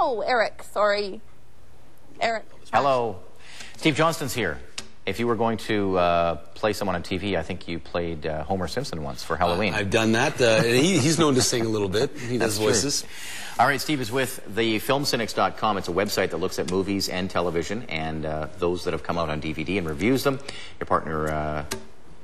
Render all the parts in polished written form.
Oh, Eric, sorry. Eric. Hello. Steve Johnston's here. If you were going to play someone on TV, I think you played Homer Simpson once for Halloween. I've done that. He's known to sing a little bit. He does voices. True. All right, Steve is with the FilmCynics.com. It's a website that looks at movies and television and those that have come out on DVD and reviews them. Your partner,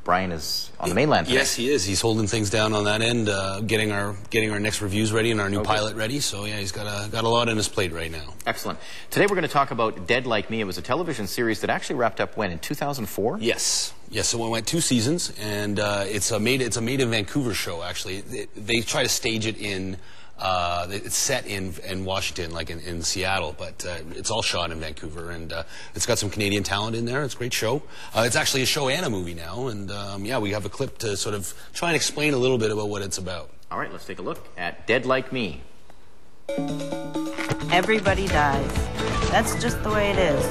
Brian, is on the mainland today. Yes, he is. He's holding things down on that end, getting our next reviews ready and our new pilot ready. So yeah, he's got a lot on his plate right now. Excellent. Today we're going to talk about Dead Like Me. It was a television series that actually wrapped up when, in 2004? Yes. Yes, so it went 2 seasons, and it's a made in Vancouver show. Actually, they try to stage it in. It's set in Washington, like in Seattle, but it's all shot in Vancouver, and it's got some Canadian talent in there. It's a great show. It's actually a show and a movie now, and yeah, we have a clip to sort of try and explain a little bit about what it's about. All right, let's take a look at Dead Like Me. Everybody dies. That's just the way it is.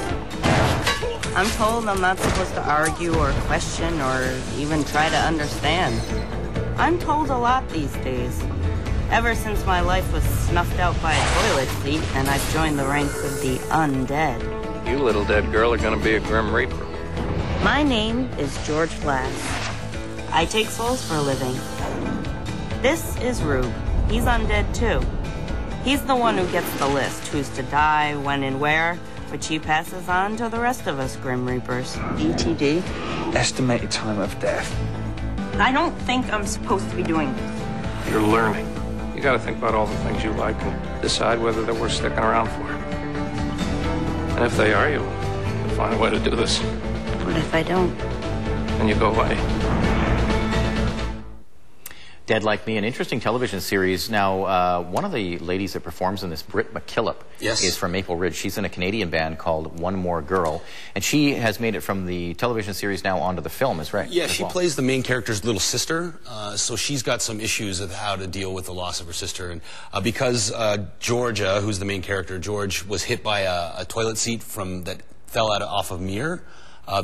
I'm told I'm not supposed to argue or question or even try to understand. I'm told a lot these days. Ever since my life was snuffed out by a toilet seat and I've joined the ranks of the undead. You little dead girl are gonna be a Grim Reaper. My name is George Glass. I take souls for a living. This is Rube. He's undead too. He's the one who gets the list, who's to die, when and where, which he passes on to the rest of us Grim Reapers. ETD? Estimated time of death. I don't think I'm supposed to be doing this. You're learning. You gotta think about all the things you like and decide whether they're worth sticking around for. And if they are, you'll find a way to do this. What if I don't? And you go away. Dead Like Me, an interesting television series. Now, one of the ladies that performs in this, Britt McKillop, is from Maple Ridge. She's in a Canadian band called One More Girl, and she has made it from the television series now onto the film, is right? Yeah, she plays the main character's little sister, so she's got some issues of how to deal with the loss of her sister. And because Georgia, who's the main character, George, was hit by a toilet seat that fell off of Mir,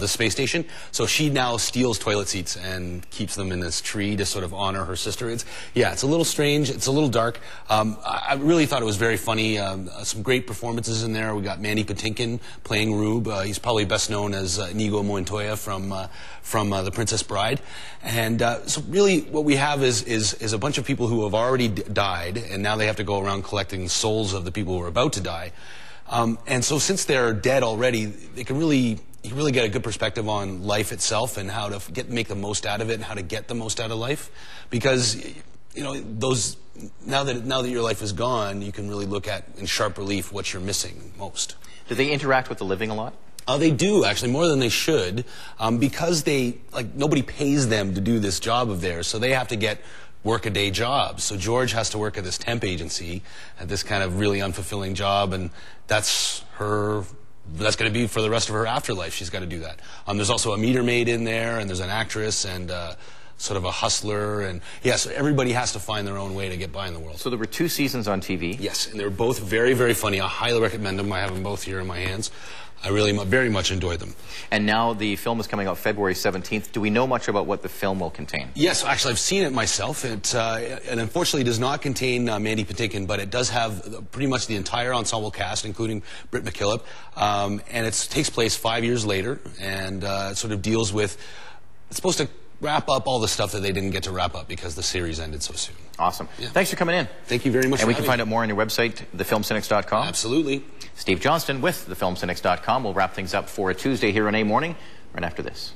the space station. So she now steals toilet seats and keeps them in this tree to sort of honor her sister. It's a little strange. It's a little dark. I really thought it was very funny. Some great performances in there. We got Mandy Patinkin playing Rube. He's probably best known as Inigo Montoya from The Princess Bride. And so really what we have is a bunch of people who have already died, and now they have to go around collecting souls of the people who are about to die. And so since they're dead already, you can really get a good perspective on life itself and how to make the most out of it and how to get the most out of life. Because, you know, now that your life is gone, you can really look at in sharp relief what you're missing most. Do they interact with the living a lot? They do, actually, more than they should, because nobody pays them to do this job of theirs, so they have to get work-a-day jobs. So George has to work at this temp agency, at this kind of really unfulfilling job, and that's going to be for the rest of her afterlife. She's got to do that. There's also a meter maid in there, and there's an actress, and sort of a hustler, and yeah, so everybody has to find their own way to get by in the world. So there were 2 seasons on TV? Yes, and they're both very, very funny. I highly recommend them. I have them both here in my hands. I really very much enjoyed them. And now the film is coming out February 17th. Do we know much about what the film will contain? Yes, actually I've seen it myself. And unfortunately it does not contain Mandy Patinkin, but it does have pretty much the entire ensemble cast, including Britt McKillop. And it takes place 5 years later, and it sort of deals with, it's supposed to wrap up all the stuff that they didn't get to wrap up because the series ended so soon. Awesome. Yeah. Thanks for coming in. Thank you very much. And we can find out more on your website, thefilmcynics.com. Absolutely. Steve Johnston with thefilmcynics.com. We'll wrap things up for a Tuesday here on A Morning right after this.